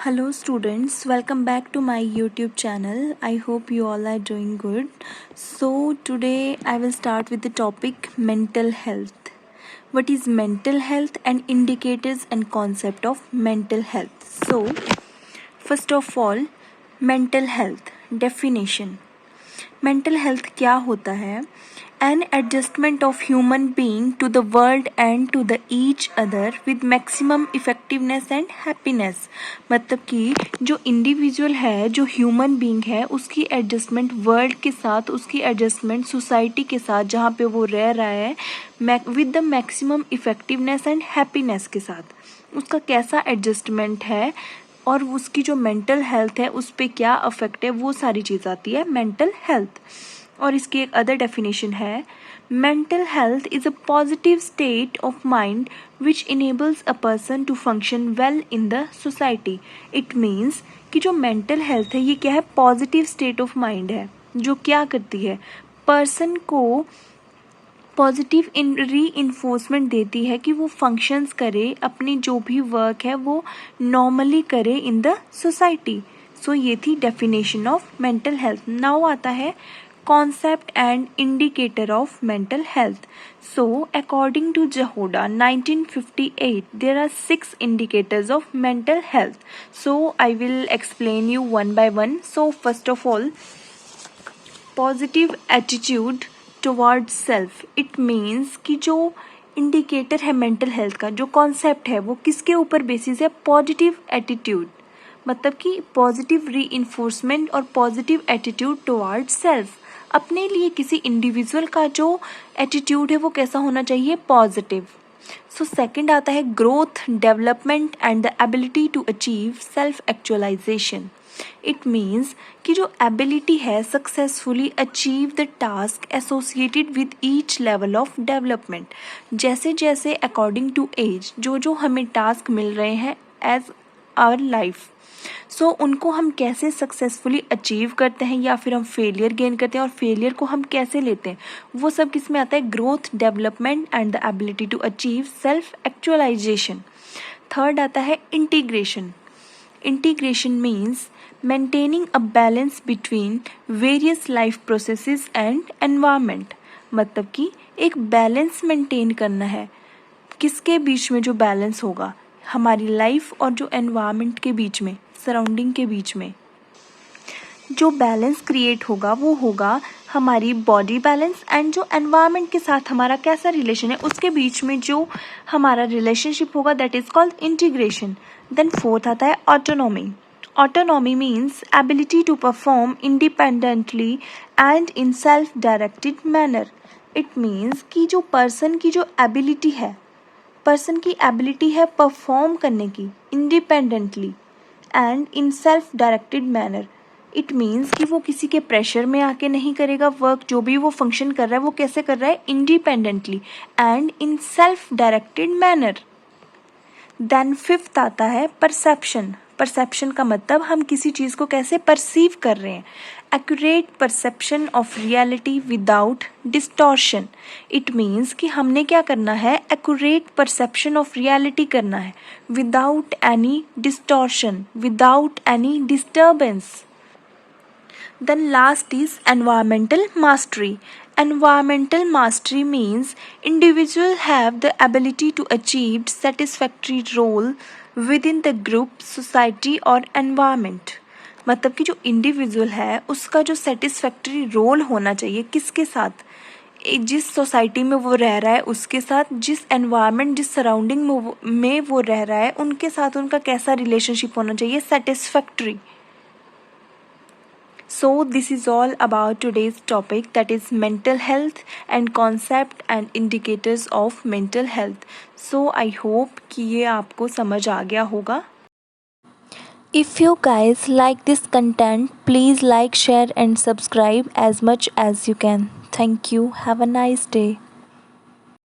Hello students, welcome back to my YouTube channel. I hope you all are doing good. So today I will start with the topic mental health. What is mental health and indicators and concept of mental health? So first of all, mental health definition. Mental health क्या होता है? An adjustment of human being to the world and to the each other with maximum effectiveness and happiness. मतलब कि जो individual है, जो human being है, उसकी एडजस्टमेंट वर्ल्ड के साथ, उसकी एडजस्टमेंट सोसाइटी के साथ जहाँ पे वो रह रहा है, with the maximum effectiveness and happiness के साथ उसका कैसा एडजस्टमेंट है और उसकी जो मेंटल हेल्थ है उस पर क्या अफेक्ट है, वो सारी चीज़ आती है मेंटल हेल्थ। और इसकी एक अदर डेफिनेशन है, mental health is a positive state of mind which enables a person to function well in the society. It means कि जो मेंटल हेल्थ है ये क्या है? पॉजिटिव स्टेट ऑफ माइंड है, जो क्या करती है, पर्सन को पॉजिटिव री इन्फोर्समेंट देती है कि वो फंक्शंस करे, अपनी जो भी वर्क है वो नॉर्मली करे इन द सोसाइटी। सो ये थी definition of mental health. Now आता है concept and indicator of mental health. So according to Jahoda 1958 there are 6 indicators of mental health. So I will explain you one by one. So first of all, positive attitude towards self. It means कि जो indicator है mental health का, जो concept है, वो किसके ऊपर basis है? Positive attitude. मतलब कि पॉजिटिव री इन्फोर्समेंट और पॉजिटिव एटीट्यूड टुवर्ड्स सेल्फ। अपने लिए किसी इंडिविजुअल का जो एटीट्यूड है वो कैसा होना चाहिए? पॉजिटिव। सो सेकंड आता है growth, development and the ability to achieve self actualization. It means कि जो एबिलिटी है successfully achieve the task associated with each level of development. जैसे जैसे अकॉर्डिंग टू एज जो जो हमें टास्क मिल रहे हैं एज आवर लाइफ, सो उनको हम कैसे सक्सेसफुली अचीव करते हैं या फिर हम फेलियर गेन करते हैं और फेलियर को हम कैसे लेते हैं, वो सब किस में आता है? Growth, development and the ability to achieve self actualization. Third आता है integration. Integration means maintaining a balance between various life processes and environment। मतलब कि एक बैलेंस मेंटेन करना है। किसके बीच में? जो बैलेंस होगा हमारी लाइफ और जो एनवायरनमेंट के बीच में, सराउंडिंग के बीच में जो बैलेंस क्रिएट होगा वो होगा हमारी बॉडी बैलेंस एंड जो एनवायरनमेंट के साथ हमारा कैसा रिलेशन है उसके बीच में जो हमारा रिलेशनशिप होगा, that is called integration. Then fourth आता है autonomy. Autonomy means ability to perform independently and in self-directed manner. It means कि जो पर्सन की जो एबिलिटी है, पर्सन की एबिलिटी है परफॉर्म करने की independently and in self directed manner. It means कि वो किसी के प्रेशर में आके नहीं करेगा वर्क, जो भी वो फंक्शन कर रहा है वो कैसे कर रहा है? Independently and in self directed manner. Then fifth आता है परसेप्शन। परसेप्शन का मतलब हम किसी चीज़ को कैसे परसीव कर रहे हैं। Accurate perception of reality without distortion. It means कि हमने क्या करना है? एक्यूरेट परसेप्शन ऑफ रियलिटी करना है without any distortion, without any disturbance. Then last is environmental mastery. Environmental mastery means individuals have the ability to achieve satisfactory role within the group, society or environment. मतलब कि जो individual है उसका जो satisfactory role होना चाहिए किसके साथ? जिस सोसाइटी में वो रह रहा है उसके साथ, जिस एनवायरनमेंट, जिस सराउंडिंग में वो रह रहा है उनके साथ उनका कैसा रिलेशनशिप होना चाहिए? Satisfactory. So this is all about today's topic, that is mental health and concept and indicators of mental health. So I hope कि ये आपको समझ आ गया होगा। If you guys like this content, please like, share and subscribe as much as you can. Thank you. Have a nice day.